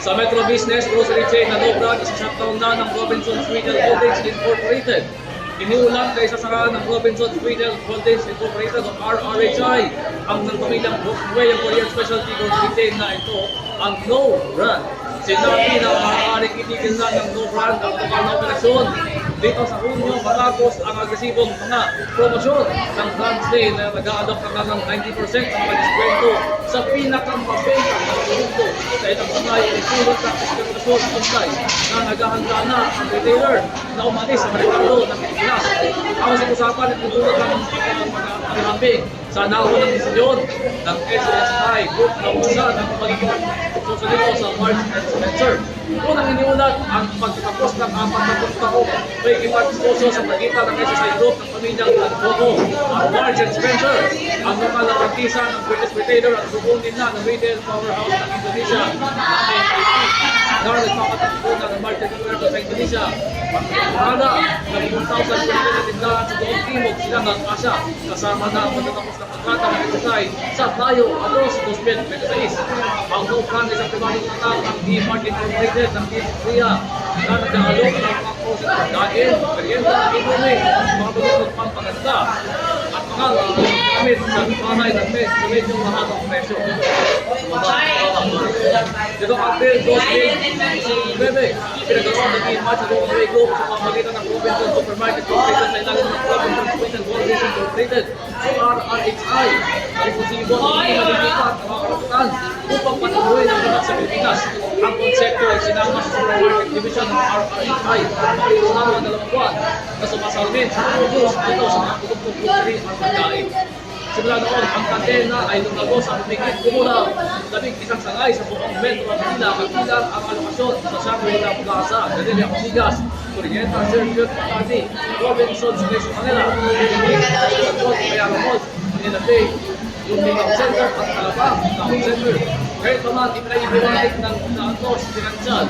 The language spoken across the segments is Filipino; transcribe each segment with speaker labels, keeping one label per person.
Speaker 1: Sa Metro Business Grocery Chain na no branch, isa-shutdown na ng Robinson's Retail Holdings Incorporated. Iniulat na isasara ng Robinson's Retail Holdings Incorporated o RRHI ang ng pamilyang Buwayang Korean Specialty Grocery Chain na ito ang no brand. Sinabi na maaaring itigil na ng no brand ang lokal na operasyon. Dito sa Hunyo, matapos ang agresibong mga promosyon ng brand name na nag-a-adopt hanggang 90% ng mga diskwento sa pinakamabenta ng produkto sa ilang sangay ay sulot ng diskriminasyon online na naghahanda na ang retailer na umalis sa merkado ng Pilipinas. Ang usapan at tutulot ng pagkakambing sa naho ng desisyon ng SSI Group na usa ng pagiging susunod sa March and Spencer. Unang iniulat ang pagtatapos ng 4 taong may kipag-diskusyo sa pagitan ng SSI Group ng pamilyang Lancoco at March and Spencer. Ang lokal na prangkisa ng British retailer at sukunin na ng retail powerhouse ng Indonesia na MPP na nagpapatagpunan ng March and Spencer sa Indonesia. Mahalaga na 1,000 na tindahan sa buong timog silangang Asia kasama na ang pagtatapos ng kontrata ng SSI sa Mayo 2, 2026. Ang no-brand ay sa pribadong natal ng D-Mart Incorporated ng Korea na nag-aalok ng mga prosen ng pagkain, merienda, inumin, mga produktong pampaganda at mga gamit sa bahay ng med sa medyo mahabang presyo. Dito ang April 2019, pinagawa ng D-Mart sa Roadway Group sa pamagitan ng Robinson Supermarket Corporation sa ilalim ng Robinson Retail Holdings Incorporated o RRHI. Ang posibo ang hindi malilipat ng mga kaputan upang patuloy ng lahat sa Pilipinas. Ang konsepto ay sinama sa supermarket division ng RRHI sa mga 2 buwan na sumasalmin sa produce dito sa mga produktong grocery at pagkain. Simula noon, ang kadena ay lumago sa pumigit kumulang 11 sangay sa buong Metro Manila kabilang ang alokasyon sa Shangri-La Plaza, Galleria Ortigas, Oriental Circuit, Makati, Robinson's Place Manila, Mayara Malls, Manila Bay, Lumingang Center at Alabang Town Center. Kahit naman ipinaibiwanig ng Santos Financial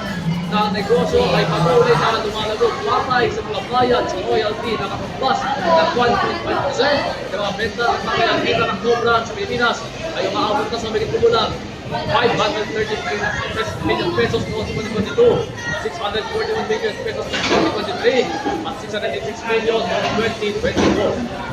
Speaker 1: na ang negosyo ay patuloy na lumalagog patay sa mga bayad sa royalty na nakapagpas ng 1.5% ng mga benta at mga kita ng Cobra sa Pilipinas ay umaabot na sa mga kumulang 533 million pesos noong 2022, 641 million pesos noong 2023, at 686 million noong 2024.